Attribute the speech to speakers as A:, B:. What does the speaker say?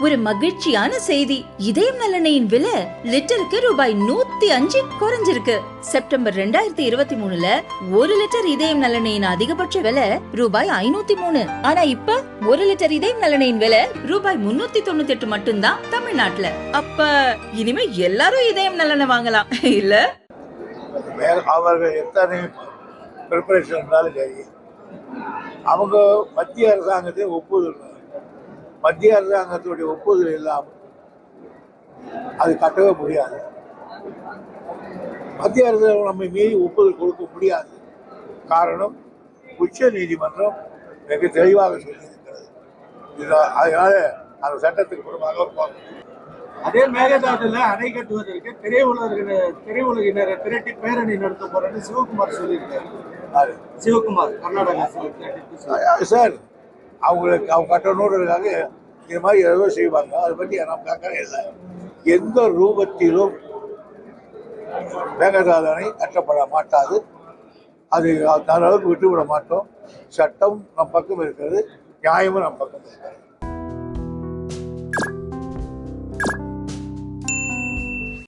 A: ஒரு மகிழ்ச்சியான செய்தி. இதயம் நல்லெண்ணெயின் விலை லிட்டருக்கு ரூபாய் 105 குறைஞ்சிருக்கு. செப்டம்பர் 2023ல 1 லிட்டர் இதயம் நல்லெண்ணெயின் அதிகபட்ச விலை ரூபாய் 503. ஆனா இப்ப 1 லிட்டர் இதயம் நல்லெண்ணெயின் விலை ரூபாய் 398 மட்டும்தான் தமிழ்நாட்டுல. அப்ப இனிமே எல்லாரும் இதயம் நல்லெண்ணெய் வாங்கலாம் இல்ல?
B: அவர்கள் எத்தனை ப்ரிப்பரேஷன் இருந்தாலும் சரி, அவங்க மத்திய அரசாங்கத்தை ஒப்புதல், மத்திய அரசாங்கத்துடைய ஒப்புதல் இல்லாமல் அது கட்டவே முடியாது. மத்திய அரசாங்கம் நம்ம மீறி ஒப்புதல் கொடுக்க முடியாது. காரணம், உச்ச நீதிமன்றம் மிக தெளிவாக சொல்லியிருக்கிறது. அதனால அந்த சட்டத்துக்கு புறமாக
C: அதே மேகதாதுல அணை கட்டுவதற்கு திரையுலகினரை திரட்டி பேரணி நடத்த போறேன்னு சிவகுமார் சொல்லியிருக்காரு. சிவகுமார் கர்நாடகா
B: சார், அவங்களுக்கு அவங்க கட்டணுன்றதுக்காக இது மாதிரி ஏதோ செய்வாங்க. அதை பற்றி நம்ம கேட்கவே இல்லை. எந்த ரூபத்திலும் மேகதாது அணை கட்டப்பட மாட்டாது. அது அந்த அளவுக்கு விட்டுவிட மாட்டோம். சட்டம் நம் பக்கம் இருக்கிறது, நியாயமும் நம் பக்கம் இருக்கிறது.